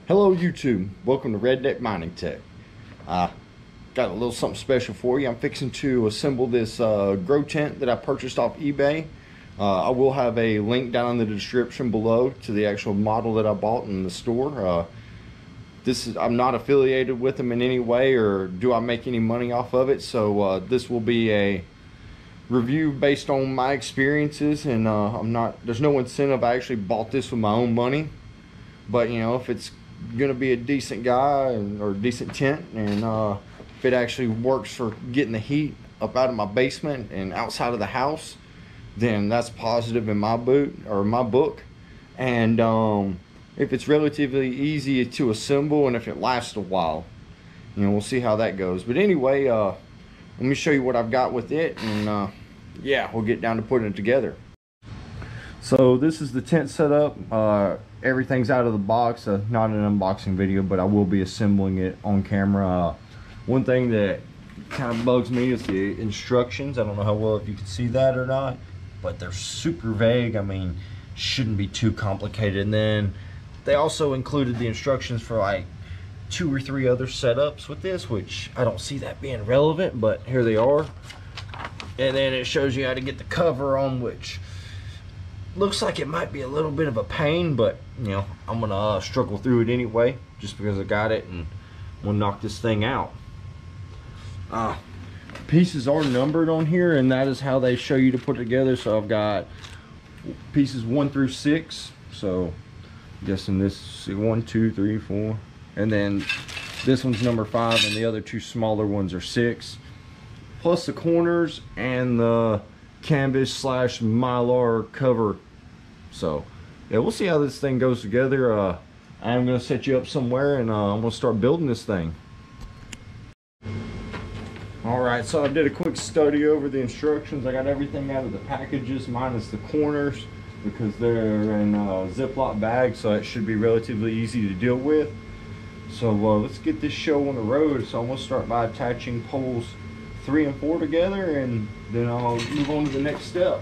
Hello YouTube, welcome to Redneck Mining Tech. Got a little something special for you. I'm fixing to assemble this grow tent that I purchased off eBay. I will have a link down in the description below to the actual model that I bought in the store. I'm not affiliated with them in any way, or do I make any money off of it, so this will be a review based on my experiences, and there's no incentive. I actually bought this with my own money, but you know, if it's gonna be a decent guy or decent tent, and if it actually works for getting the heat up out of my basement and outside of the house, then that's positive in my book. And if it's relatively easy to assemble and if it lasts a while, you know, we'll see how that goes. But anyway, let me show you what I've got with it, and yeah, we'll get down to putting it together. So this is the tent setup. Everything's out of the box. Not an unboxing video, but I will be assembling it on camera. One thing that kind of bugs me is the instructions. I don't know how well if you can see that or not, but they're super vague. I mean, shouldn't be too complicated. And then they also included the instructions for like 2 or 3 other setups with this, which I don't see that being relevant, but here they are. And then it shows you how to get the cover on, which looks like it might be a little bit of a pain, but you know, I'm gonna struggle through it anyway, just because I got it and we'll knock this thing out. Pieces are numbered on here, and that is how they show you to put it together. So I've got pieces 1 through 6. So I'm guessing this 1, 2, 3, 4, and then this one's number 5, and the other 2 smaller ones are 6, plus the corners and the canvas / mylar cover. So yeah, we'll see how this thing goes together. I'm gonna set you up somewhere, and I'm gonna start building this thing. All right, so I did a quick study over the instructions. I got everything out of the packages minus the corners, because they're in Ziploc bags, so it should be relatively easy to deal with. So let's get this show on the road. So I'm gonna start by attaching poles 3 and 4 together, and then I'll move on to the next step.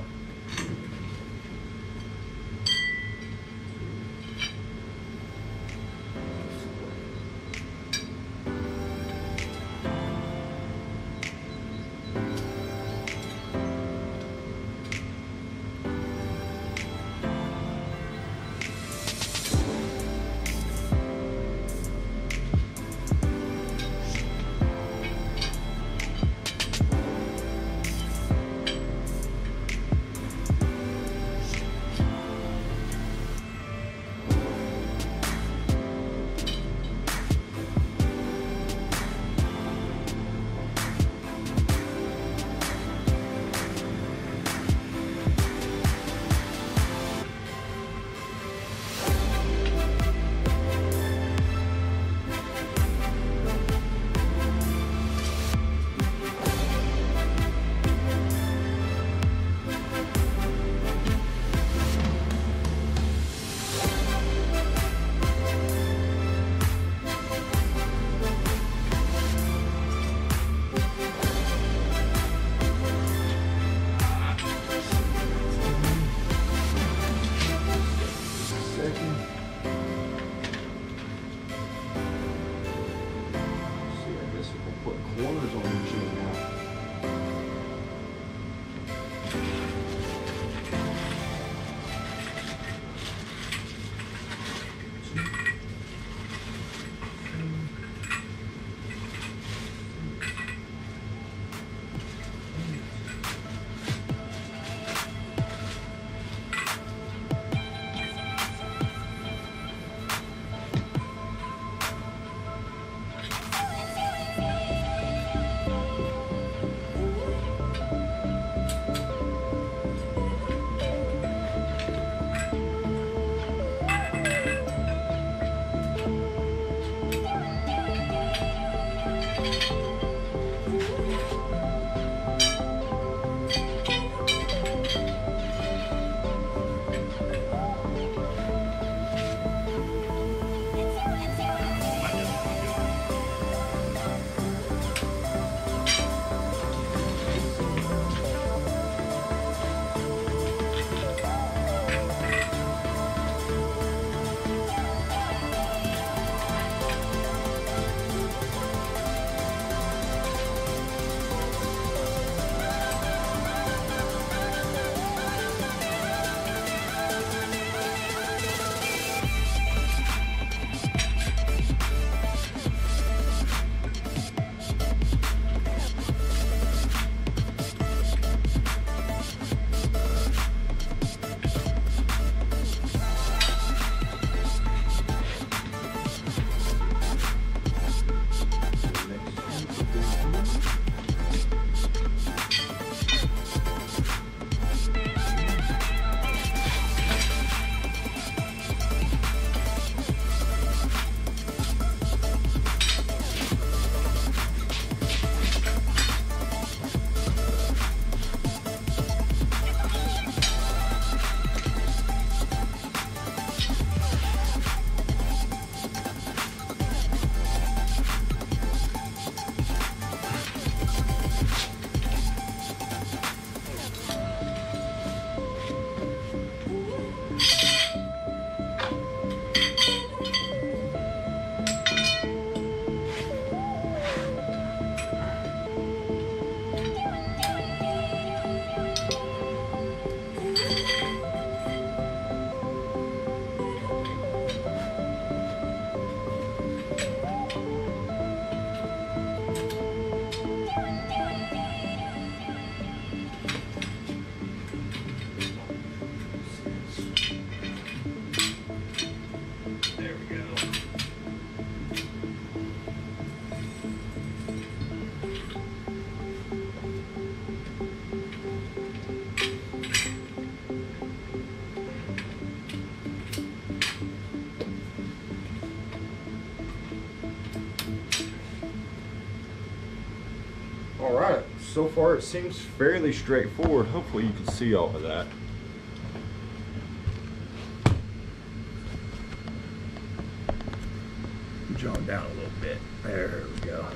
Corners on the chain now. All right, so far it seems fairly straightforward. Hopefully you can see all of that. Draw down a little bit. There we go.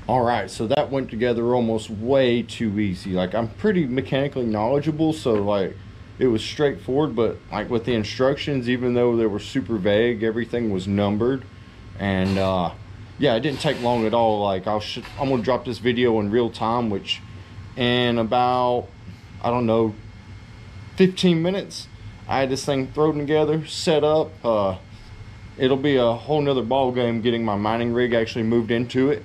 All right, so that went together almost way too easy. Like, I'm pretty mechanically knowledgeable, so like it was straightforward, but like with the instructions, even though they were super vague, everything was numbered. And yeah, it didn't take long at all. Like, I'm gonna drop this video in real time, which in about, I don't know, 15 minutes I had this thing thrown together, set up. It'll be a whole nother ball game getting my mining rig actually moved into it,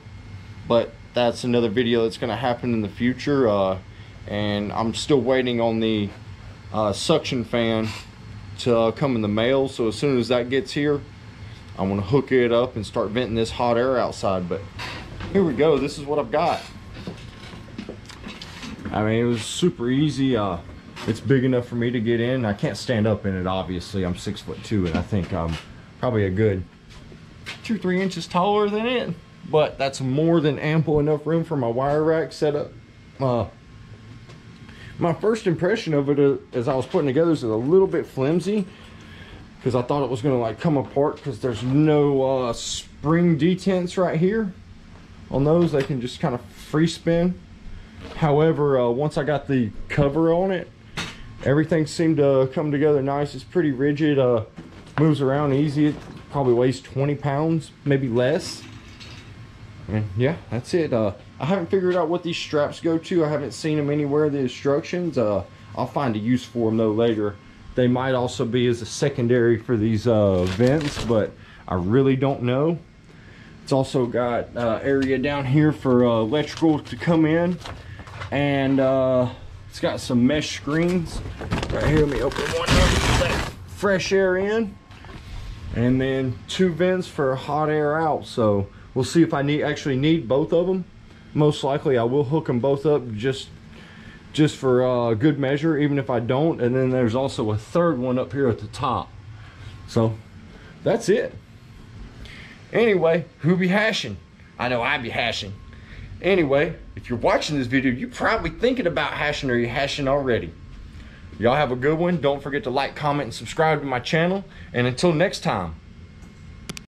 but that's another video that's going to happen in the future. And I'm still waiting on the suction fan to come in the mail, so as soon as that gets here, I'm going to hook it up and start venting this hot air outside. But here we go, this is what I've got. I mean, it was super easy. It's big enough for me to get in. I can't stand up in it, obviously. I'm 6'2", and I think I'm probably a good 2-3 inches taller than it, but that's more than ample enough room for my wire rack setup. My first impression of it as I was putting together is a little bit flimsy, because I thought it was going to like come apart, because there's no spring detents right here on those. They can just kind of free spin. However, once I got the cover on it, everything seemed to come together nice. It's pretty rigid, moves around easy. It probably weighs 20 pounds, maybe less. And yeah, that's it. I haven't figured out what these straps go to. I haven't seen them anywhere in the instructions. I'll find a use for them though later. They might also be as a secondary for these vents, but I really don't know. It's also got area down here for electrical to come in, and it's got some mesh screens right here. Let me open one up, get that fresh air in, and then 2 vents for hot air out. So we'll see if I actually need both of them. Most likely I will hook them both up just for good measure, even if I don't. And then there's also a third one up here at the top. So that's it. Anyway, who be hashing? I know I be hashing. Anyway, if you're watching this video, you're probably thinking about hashing, or you're hashing already. Y'all have a good one. Don't forget to like, comment, and subscribe to my channel. And until next time,